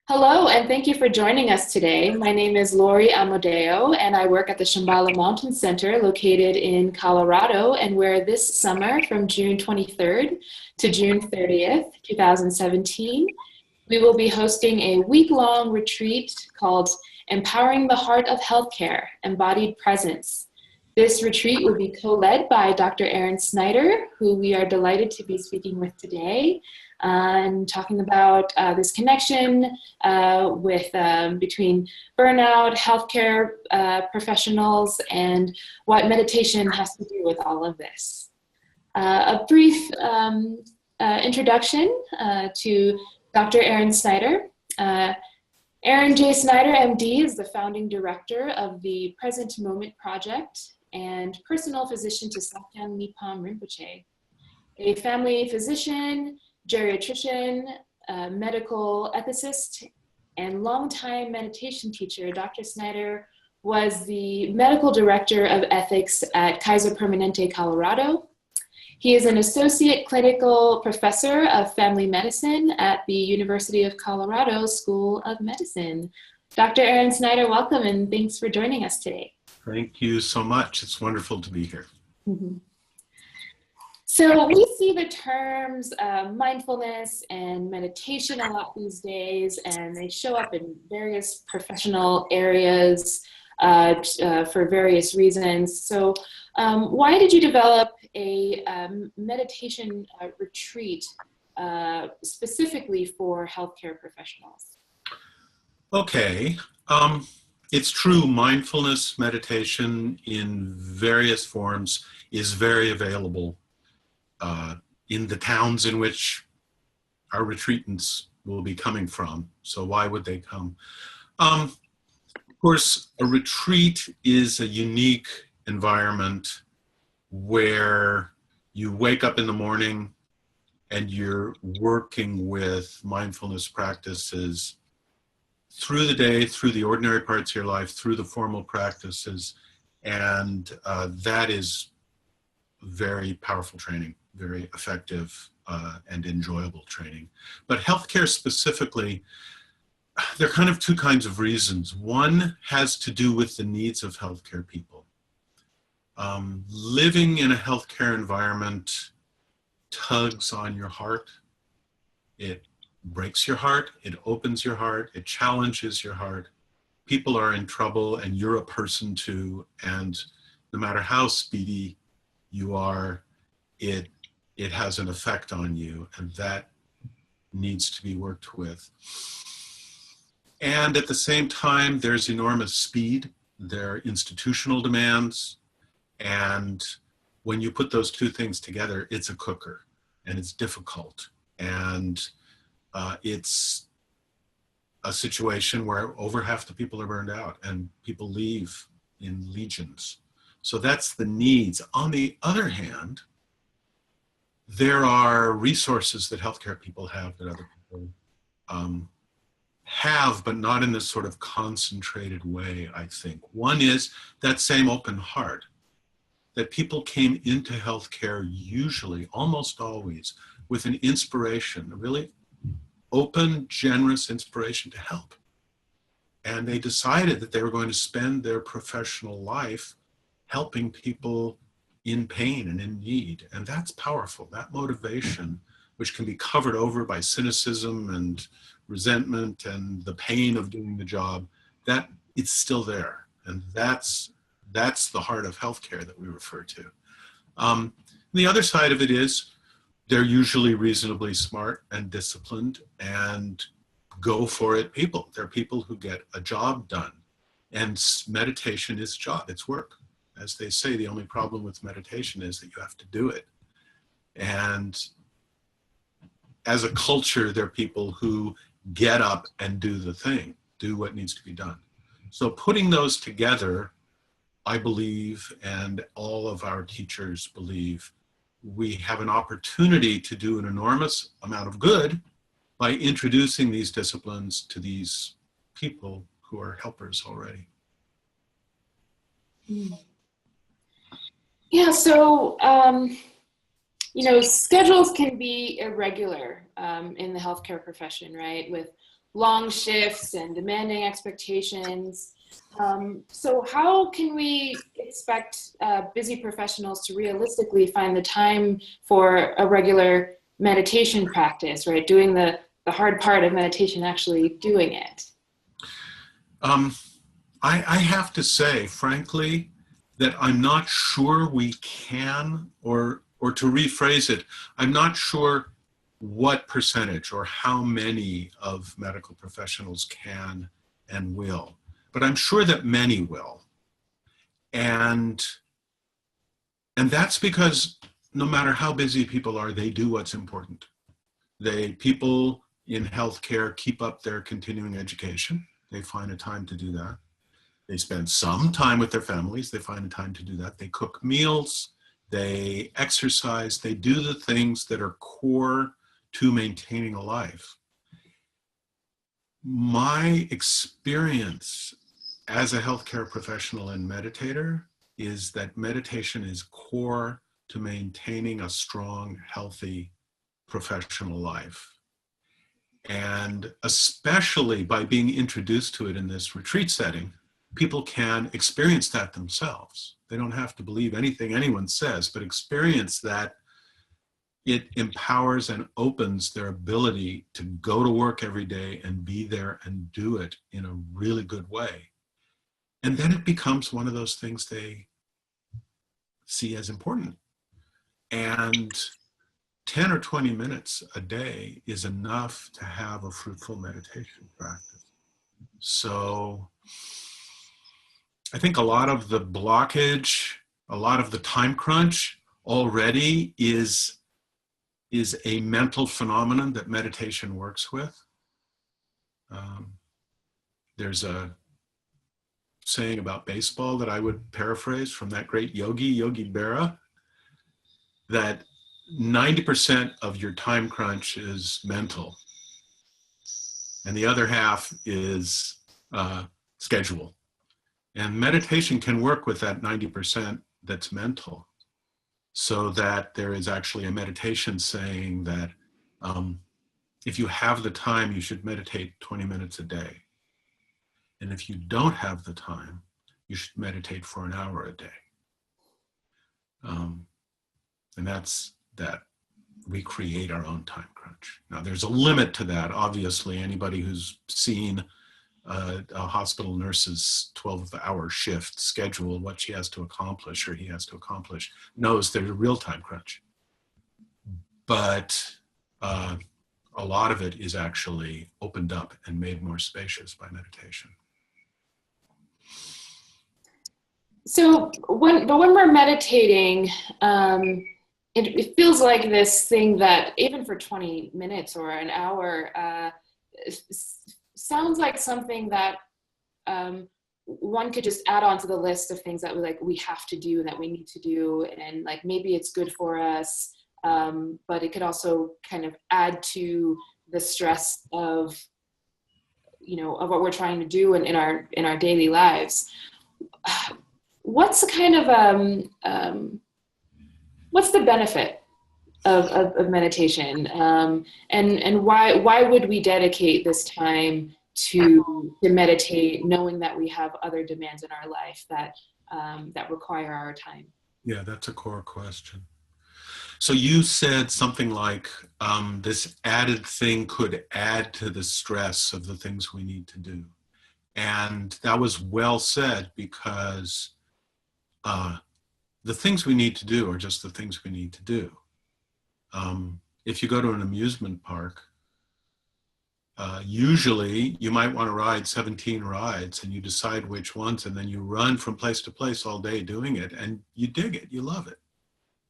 Hello, and thank you for joining us today. My name is Lori Amadeo, and I work at the Shambhala Mountain Center located in Colorado, and where this summer, from June 23rd to June 30th, 2017, we will be hosting a week-long retreat called Empowering the Heart of Healthcare, Embodied Presence. This retreat will be co-led by Dr. Snyder, who we are delighted to be speaking with today, and talking about this connection between burnout, healthcare professionals, and what meditation has to do with all of this. A brief introduction to Dr. Aaron Snyder. Aaron J. Snyder, MD, is the founding director of the Present Moment Project and personal physician to Sakyong Nipam Rinpoche. A family physician, geriatrician, medical ethicist, and longtime meditation teacher, Dr. Snyder was the medical director of ethics at Kaiser Permanente, Colorado. He is an associate clinical professor of family medicine at the University of Colorado School of Medicine. Dr. Aaron Snyder, welcome, and thanks for joining us today. Thank you so much. It's wonderful to be here. Mm-hmm. So we see the terms mindfulness and meditation a lot these days, and they show up in various professional areas for various reasons. So why did you develop a meditation retreat specifically for healthcare professionals? Okay. It's true, mindfulness meditation in various forms is very available in the towns in which our retreatants will be coming from. So why would they come? Of course, a retreat is a unique environment where you wake up in the morning and you're working with mindfulness practices through the day, through the ordinary parts of your life, through the formal practices, and that is very powerful training, very effective and enjoyable training. But healthcare specifically, there are kind of two kinds of reasons. One has to do with the needs of healthcare people. Living in a healthcare environment tugs on your heart. It breaks your heart, it opens your heart, it challenges your heart. People are in trouble and you're a person too, and no matter how speedy you are, it has an effect on you, and that needs to be worked with. And at the same time, there's enormous speed, there are institutional demands, and when you put those two things together, it's a cooker, and it's difficult. And it's a situation where over half the people are burned out and people leave in legions. So that's the needs. On the other hand, there are resources that healthcare people have that other people have, but not in this sort of concentrated way, I think. One is that same open heart, that people came into healthcare usually, almost always, with an inspiration, a really open, generous inspiration to help. And they decided that they were going to spend their professional life helping people in pain and in need. And that's powerful. That motivation, which can be covered over by cynicism and resentment and the pain of doing the job, that it's still there. And that's the heart of healthcare that we refer to. The other side of it is they're usually reasonably smart and disciplined and go for it people. They're people who get a job done. And meditation is job, it's work. As they say, the only problem with meditation is that you have to do it. And as a culture, they're people who get up and do the thing, do what needs to be done. So putting those together, I believe, and all of our teachers believe, we have an opportunity to do an enormous amount of good by introducing these disciplines to these people who are helpers already. Yeah, so, schedules can be irregular in the healthcare profession, right? With long shifts and demanding expectations. So how can we expect busy professionals to realistically find the time for a regular meditation practice, right? Doing the hard part of meditation, actually doing it. I have to say, frankly, that I'm not sure we can, or to rephrase it, I'm not sure what percentage or how many of medical professionals can and will, but I'm sure that many will. And that's because no matter how busy people are, they do what's important. People in healthcare keep up their continuing education. They find a time to do that. They spend some time with their families. They find a time to do that. They cook meals. They exercise. They do the things that are core to maintaining a life. My experience as a healthcare professional and meditator is that meditation is core to maintaining a strong, healthy professional life. And especially by being introduced to it in this retreat setting, people can experience that themselves. They don't have to believe anything anyone says, but experience that it empowers and opens their ability to go to work every day and be there and do it in a really good way. And then it becomes one of those things they see as important. And 10 or 20 minutes a day is enough to have a fruitful meditation practice. So I think a lot of the blockage, a lot of the time crunch already is a mental phenomenon that meditation works with. There's a saying about baseball that I would paraphrase from that great Yogi Berra, that 90% of your time crunch is mental, and the other half is schedule. And meditation can work with that 90% that's mental, so that there is actually a meditation saying that if you have the time, you should meditate 20 minutes a day. And if you don't have the time, you should meditate for an hour a day. And that's that we create our own time crunch. Now, there's a limit to that. Obviously, anybody who's seen a hospital nurse's 12-hour shift schedule, what she has to accomplish or he has to accomplish, knows there's a real time crunch. But a lot of it is actually opened up and made more spacious by meditation. So when we're meditating, it feels like this thing that even for 20 minutes or an hour, sounds like something that one could just add on to the list of things that we have to do and that we need to do, and like maybe it's good for us, but it could also kind of add to the stress of of what we're trying to do in our daily lives. What's the kind of what's the benefit of meditation, and why would we dedicate this time to meditate, knowing that we have other demands in our life that require our time? Yeah, that's a core question. So you said something like this added thing could add to the stress of the things we need to do. And that was well said, because the things we need to do are just the things we need to do. If you go to an amusement park, usually you might want to ride 17 rides, and you decide which ones, and then you run from place to place all day doing it, and you dig it, you love it,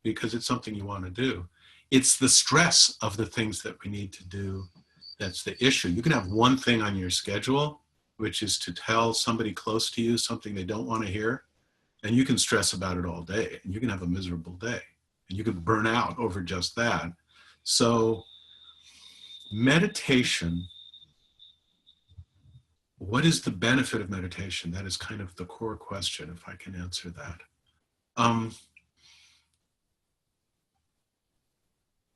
because it's something you want to do. It's the stress of the things that we need to do that's the issue. You can have one thing on your schedule, which is to tell somebody close to you something they don't want to hear, and you can stress about it all day, and you can have a miserable day, and you can burn out over just that. So meditation, what is the benefit of meditation? That is kind of the core question, if I can answer that.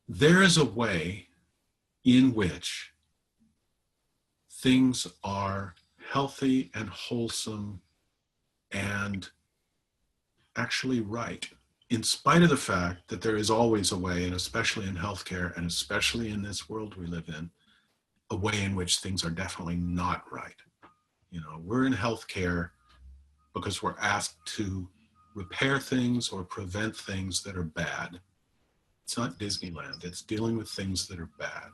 There is a way in which things are healthy and wholesome and actually right, in spite of the fact that there is always a way, and especially in healthcare, and especially in this world we live in, a way in which things are definitely not right. You know, we're in healthcare because we're asked to repair things or prevent things that are bad. It's not Disneyland, it's dealing with things that are bad.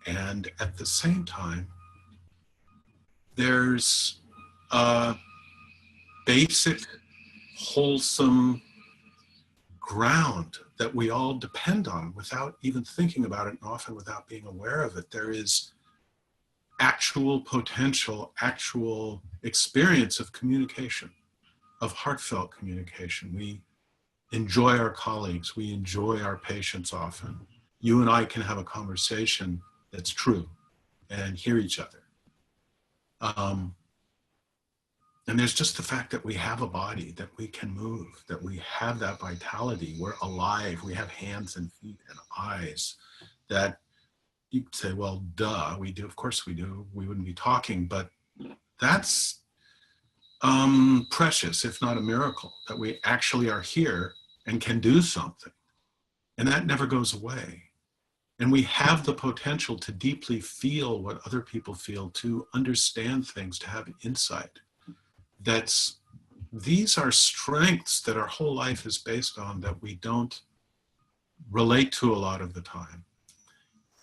And at the same time, there's a basic, wholesome ground that we all depend on without even thinking about it, and often without being aware of it. There is actual potential, actual experience of communication, of heartfelt communication. We enjoy our colleagues, we enjoy our patients often. You and I can have a conversation that's true and hear each other. And there's just the fact that we have a body, that we can move, that we have that vitality, we're alive, we have hands and feet and eyes, that you could say, well, duh, we do, of course we do, we wouldn't be talking, but that's precious, if not a miracle, that we actually are here and can do something. And that never goes away. And we have the potential to deeply feel what other people feel, to understand things, to have insight. These are strengths that our whole life is based on that we don't relate to a lot of the time.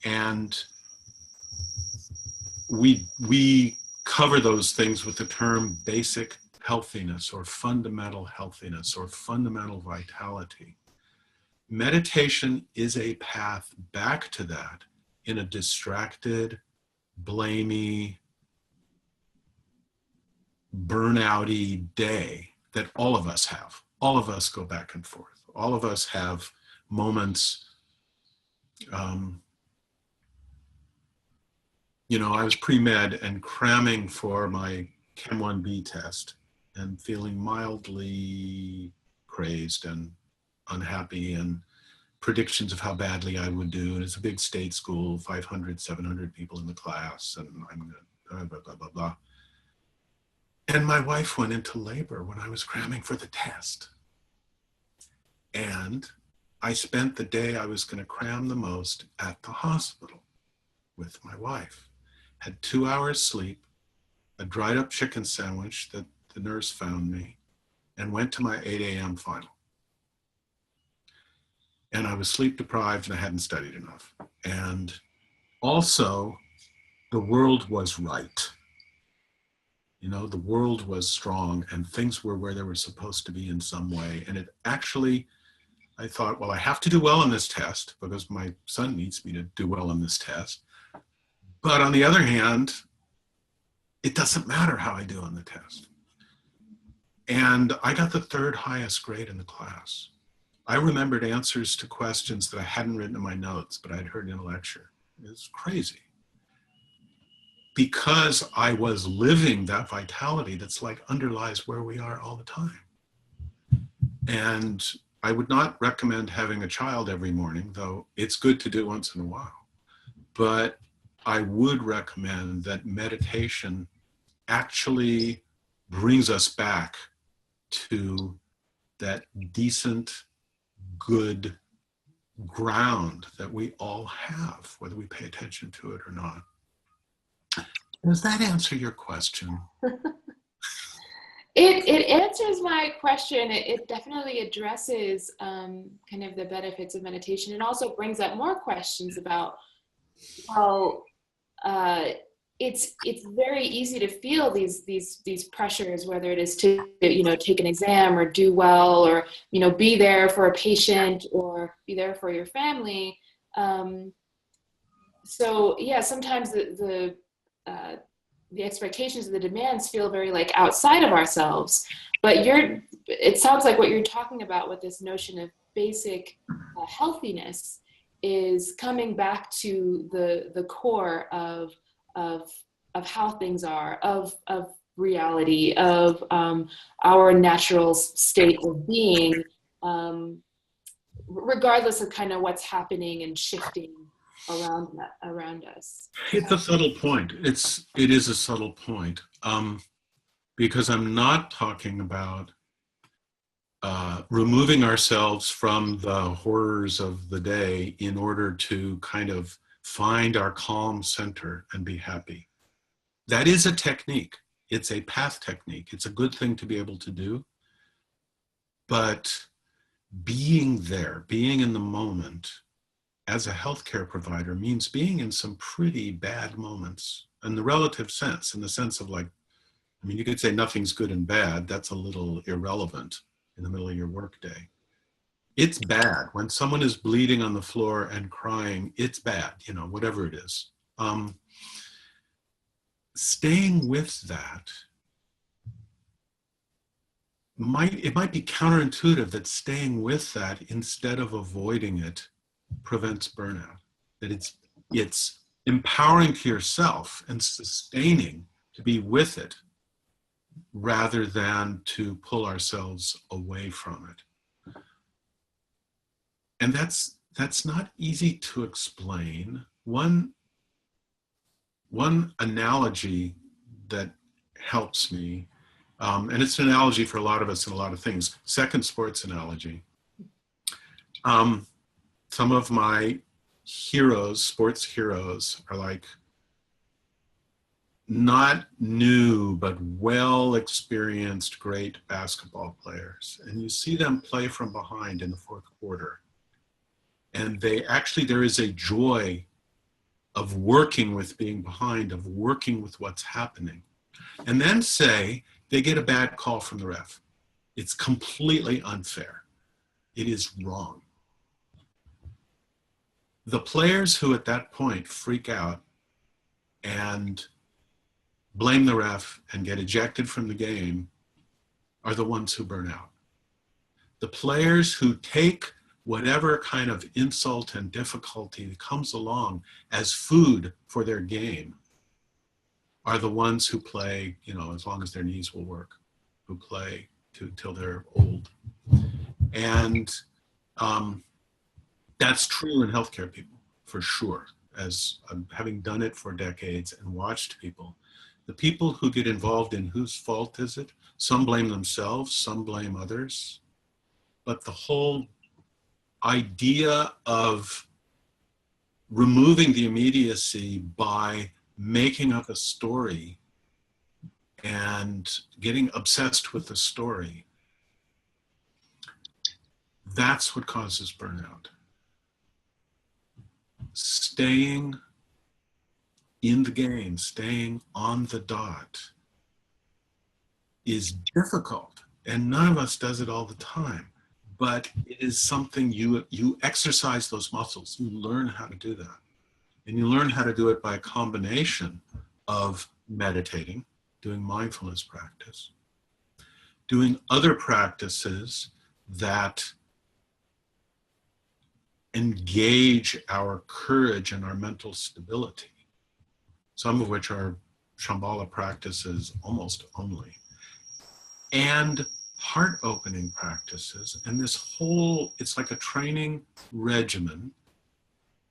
And we cover those things with the term basic healthiness or fundamental healthiness or fundamental vitality. Meditation is a path back to that in a distracted, blamey, burnout-y day that all of us have. All of us go back and forth. All of us have moments. You know, I was pre-med and cramming for my Chem 1B test and feeling mildly crazed and unhappy, and predictions of how badly I would do. And it's a big state school, 500, 700 people in the class, and I'm blah, blah, blah, blah. And my wife went into labor when I was cramming for the test. And I spent the day I was going to cram the most at the hospital with my wife. Had 2 hours sleep, a dried up chicken sandwich that the nurse found me, and went to my 8 a.m. final. And I was sleep deprived and I hadn't studied enough. And also, the world was right. You know, the world was strong and things were where they were supposed to be in some way. And it actually, I thought, well, I have to do well in this test because my son needs me to do well in this test. But on the other hand, it doesn't matter how I do on the test. And I got the third highest grade in the class. I remembered answers to questions that I hadn't written in my notes, but I'd heard in a lecture. It was crazy. Because I was living that vitality that's like underlies where we are all the time. And I would not recommend having a child every morning, though it's good to do once in a while. But I would recommend that meditation actually brings us back to that decent, good ground that we all have, whether we pay attention to it or not. Does that answer your question? It answers my question. It definitely addresses kind of the benefits of meditation, and also brings up more questions about how it's very easy to feel these pressures, whether it is to, you know, take an exam or do well, or, you know, be there for a patient or be there for your family. So yeah, sometimes the expectations and the demands feel very like outside of ourselves, but it sounds like what you're talking about with this notion of basic healthiness is coming back to the core of how things are, of reality, of our natural state of being, regardless of kind of what's happening and shifting around us. It's a subtle point. It is a subtle point, because I'm not talking about removing ourselves from the horrors of the day in order to kind of find our calm center and be happy. That is a technique. It's a path technique. It's a good thing to be able to do. But being there, being in the moment as a healthcare provider means being in some pretty bad moments in the relative sense, in the sense of like, I mean, you could say nothing's good and bad. That's a little irrelevant in the middle of your workday. It's bad. When someone is bleeding on the floor and crying, it's bad, you know, whatever it is. Staying with that, it might be counterintuitive that staying with that instead of avoiding it prevents burnout. That it's empowering to yourself and sustaining to be with it rather than to pull ourselves away from it. And that's not easy to explain. One analogy that helps me, and it's an analogy for a lot of us in a lot of things, second sports analogy. Some of my heroes, sports heroes, are like not new, but well-experienced, great basketball players. And you see them play from behind in the fourth quarter. And there is a joy of working with being behind, of working with what's happening. And then say they get a bad call from the ref. It's completely unfair. It is wrong. The players who at that point freak out and blame the ref and get ejected from the game are the ones who burn out. The players who take whatever kind of insult and difficulty that comes along as food for their game are the ones who play, you know, as long as their knees will work, who play till they're old. And that's true in healthcare people, for sure, as having done it for decades and watched people. The people who get involved in whose fault is it? Some blame themselves, some blame others. But the whole idea of removing the immediacy by making up a story and getting obsessed with the story, that's what causes burnout. Staying in the game, staying on the dot is difficult, and none of us does it all the time, but it is something you exercise those muscles. You learn how to do that, and you learn how to do it by a combination of meditating, doing mindfulness practice, doing other practices that engage our courage and our mental stability, some of which are Shambhala practices almost only, and heart-opening practices. And this whole, it's like a training regimen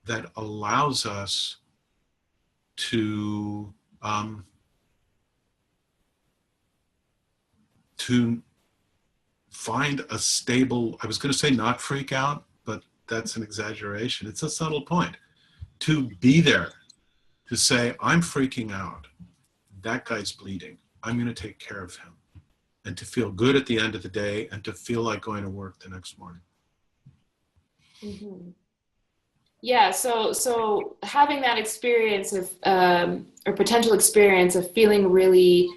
that allows us to find a stable, I was going to say not freak out, but that's an exaggeration. It's a subtle point. To be there, to say, I'm freaking out. That guy's bleeding. I'm going to take care of him. And to feel good at the end of the day and to feel like going to work the next morning. Mm-hmm. Yeah, so having that experience of, or potential experience of feeling really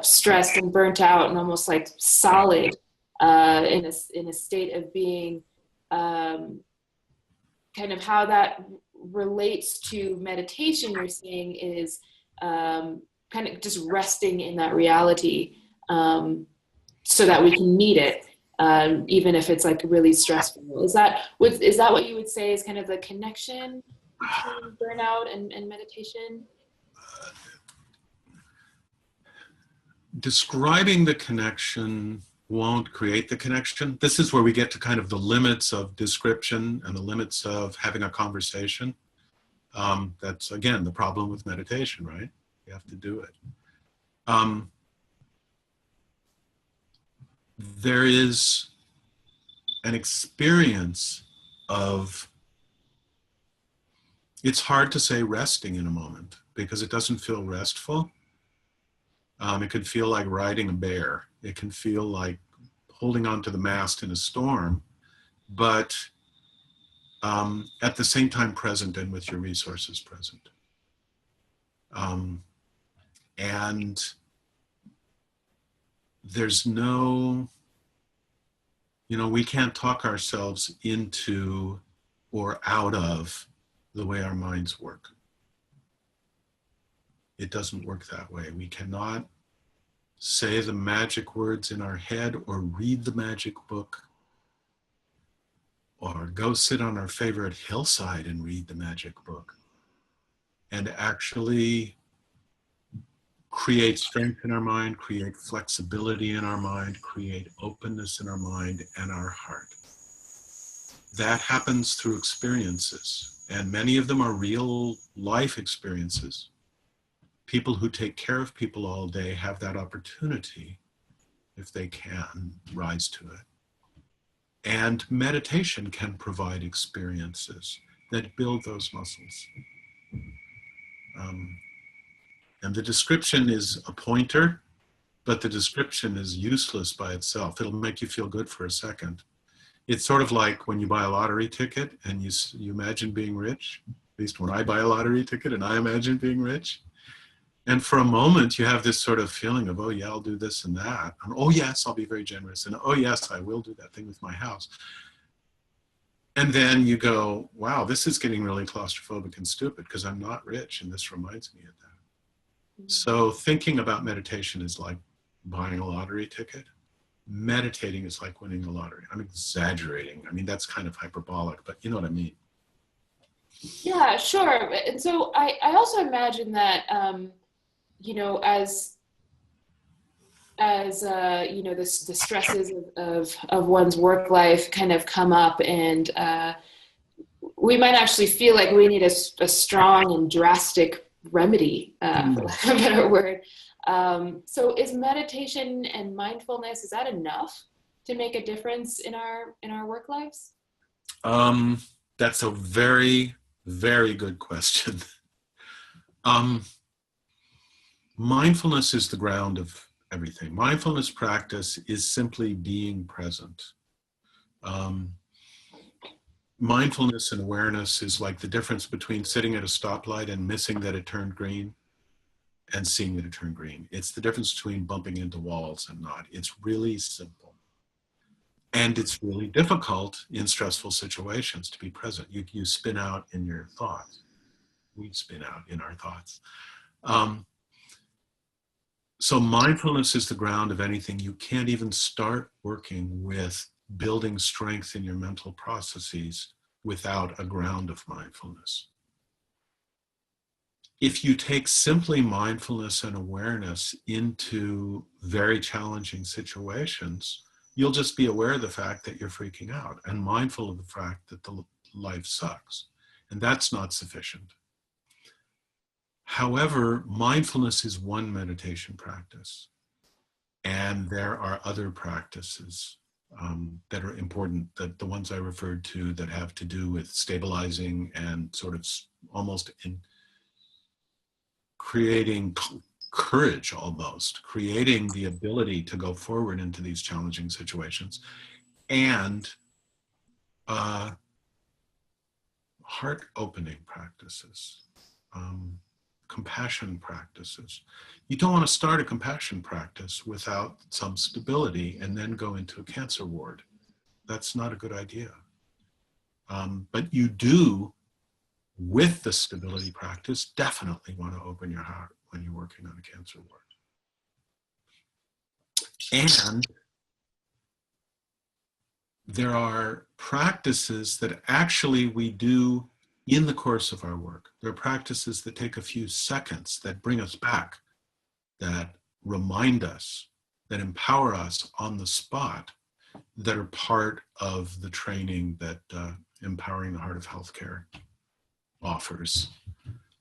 stressed and burnt out and almost like solid in a state of being, kind of how that relates to meditation, you're saying, is kind of just resting in that reality so that we can meet it, even if it's like really stressful. Is that what you would say is kind of the connection between burnout and meditation? Describing the connection won't create the connection. This is where we get to kind of the limits of description and the limits of having a conversation. That's, again, the problem with meditation, right? You have to do it. There is an experience of, it's hard to say resting in a moment because it doesn't feel restful. It can feel like riding a bear. It can feel like holding onto the mast in a storm, but at the same time present and with your resources present. And there's no, we can't talk ourselves into or out of the way our minds work. It doesn't work that way. We cannot say the magic words in our head or read the magic book or go sit on our favorite hillside and read the magic book and actually create strength in our mind, create flexibility in our mind, create openness in our mind and our heart. That happens through experiences, and many of them are real life experiences. People who take care of people all day have that opportunity, if they can, rise to it. And meditation can provide experiences that build those muscles. And the description is a pointer, but the description is useless by itself. It'll make you feel good for a second. It's sort of like when you buy a lottery ticket and you imagine being rich, at least when I buy a lottery ticket and I imagine being rich. And for a moment you have this sort of feeling of, oh yeah, I'll do this and that. And oh yes, I'll be very generous. And oh yes, I will do that thing with my house. And then you go, wow, this is getting really claustrophobic and stupid because I'm not rich and this reminds me of that. So thinking about meditation is like buying a lottery ticket. Meditating is like winning the lottery. I'm exaggerating. I mean, that's kind of hyperbolic, but you know what I mean. Yeah, sure. And so I also imagine that, as the stresses of one's work life kind of come up, and we might actually feel like we need a strong and drastic remedy, for lack of a better word. So is meditation and mindfulness, is that enough to make a difference in our work lives? That's a very, very good question. Mindfulness is the ground of everything. Mindfulness practice is simply being present. Mindfulness and awareness is like the difference between sitting at a stoplight and missing that it turned green and seeing that it turned green. It's the difference between bumping into walls and not. It's really simple. And it's really difficult in stressful situations to be present. You spin out in your thoughts. We spin out in our thoughts. So mindfulness is the ground of anything. You can't even start working with building strength in your mental processes without a ground of mindfulness. If you take simply mindfulness and awareness into very challenging situations, you'll just be aware of the fact that you're freaking out and mindful of the fact that the life sucks. And that's not sufficient. However, mindfulness is one meditation practice. And there are other practices that are important, that the ones I referred to that have to do with stabilizing and sort of almost in creating courage, almost creating the ability to go forward into these challenging situations, and heart opening practices, compassion practices. You don't want to start a compassion practice without some stability and then go into a cancer ward. That's not a good idea. But you do, with the stability practice, definitely want to open your heart when you're working on a cancer ward. And there are practices that actually we do in the course of our work. There are practices that take a few seconds, that bring us back, that remind us, that empower us on the spot, that are part of the training that Empowering the Heart of Healthcare offers,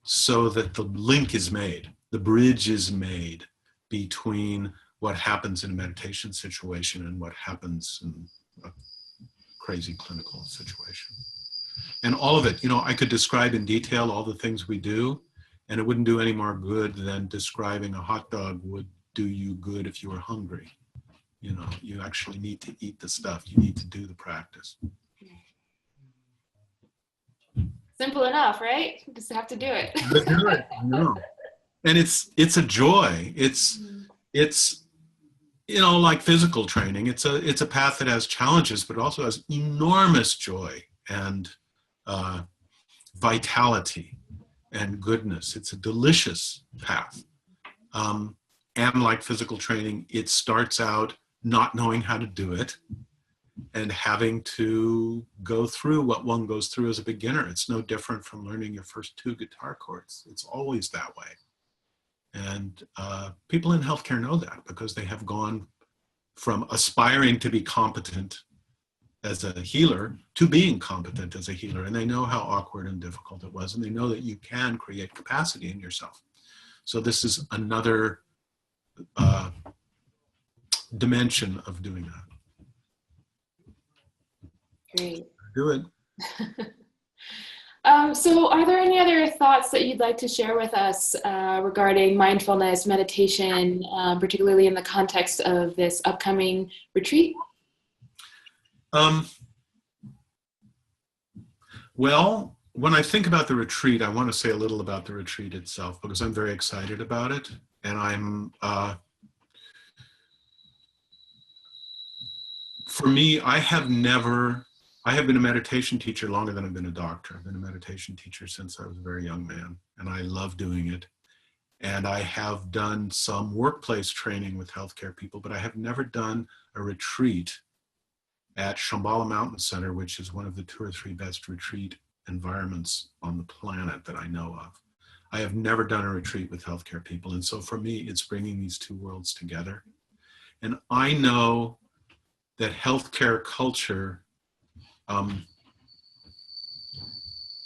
so that the link is made, the bridge is made between what happens in a meditation situation and what happens in a crazy clinical situation. And all of it, I could describe in detail all the things we do, and it wouldn't do any more good than describing a hot dog would do you good if you were hungry. You actually need to eat the stuff. You need to do the practice. Simple enough, right? You just have to do it. No. And it's a joy. It's like physical training. It's a path that has challenges, but also has enormous joy and vitality and goodness. It's a delicious path. And like physical training, it starts out not knowing how to do it and having to go through what one goes through as a beginner. It's no different from learning your first 2 guitar chords. It's always that way. And people in healthcare know that because they have gone from aspiring to be competent as a healer to being competent as a healer. And they know how awkward and difficult it was. And they know that you can create capacity in yourself. So this is another dimension of doing that. Great. Do it. So are there any other thoughts that you'd like to share with us regarding mindfulness, meditation, particularly in the context of this upcoming retreat? Well, when I think about the retreat, I want to say a little about the retreat itself because I'm very excited about it. And for me, I have been a meditation teacher longer than I've been a doctor. I've been a meditation teacher since I was a very young man, and I love doing it. And I have done some workplace training with healthcare people, but I have never done a retreat at Shambhala Mountain Center, which is one of the 2 or 3 best retreat environments on the planet that I know of. I have never done a retreat with healthcare people. And so for me, it's bringing these 2 worlds together. And I know that healthcare culture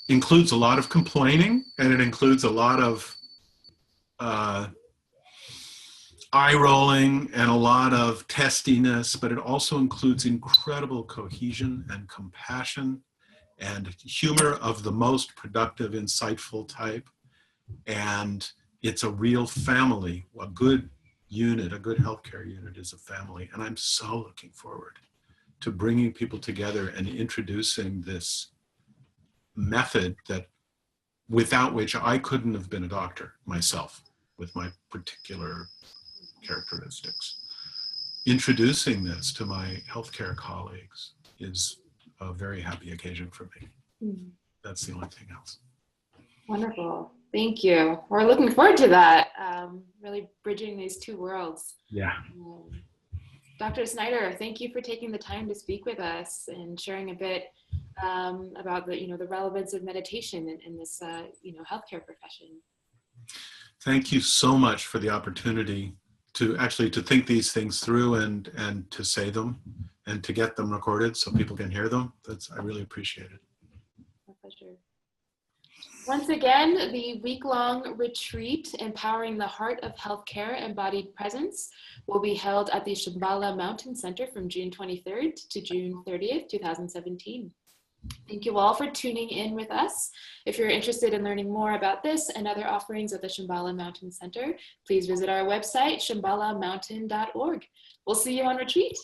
includes a lot of complaining, and it includes a lot of eye rolling and a lot of testiness, but it also includes incredible cohesion and compassion and humor of the most productive, insightful type. And it's a real family. A good unit, a good healthcare unit is a family. And I'm so looking forward to bringing people together and introducing this method that without which I couldn't have been a doctor myself with my particular characteristics. Introducing this to my healthcare colleagues is a very happy occasion for me. Mm-hmm. That's the only thing else. Wonderful. Thank you. We're looking forward to that. Really bridging these 2 worlds. Yeah. Dr. Snyder, thank you for taking the time to speak with us and sharing a bit about the relevance of meditation in this healthcare profession. Thank you so much for the opportunity to think these things through and to say them and to get them recorded so people can hear them. I really appreciate it. My pleasure. Once again, the week-long retreat, Empowering the Heart of Healthcare Embodied Presence, will be held at the Shambhala Mountain Center from June 23rd to June 30th, 2017. Thank you all for tuning in with us. If you're interested in learning more about this and other offerings at the Shambhala Mountain Center, please visit our website, shambhalamountain.org. We'll see you on retreat.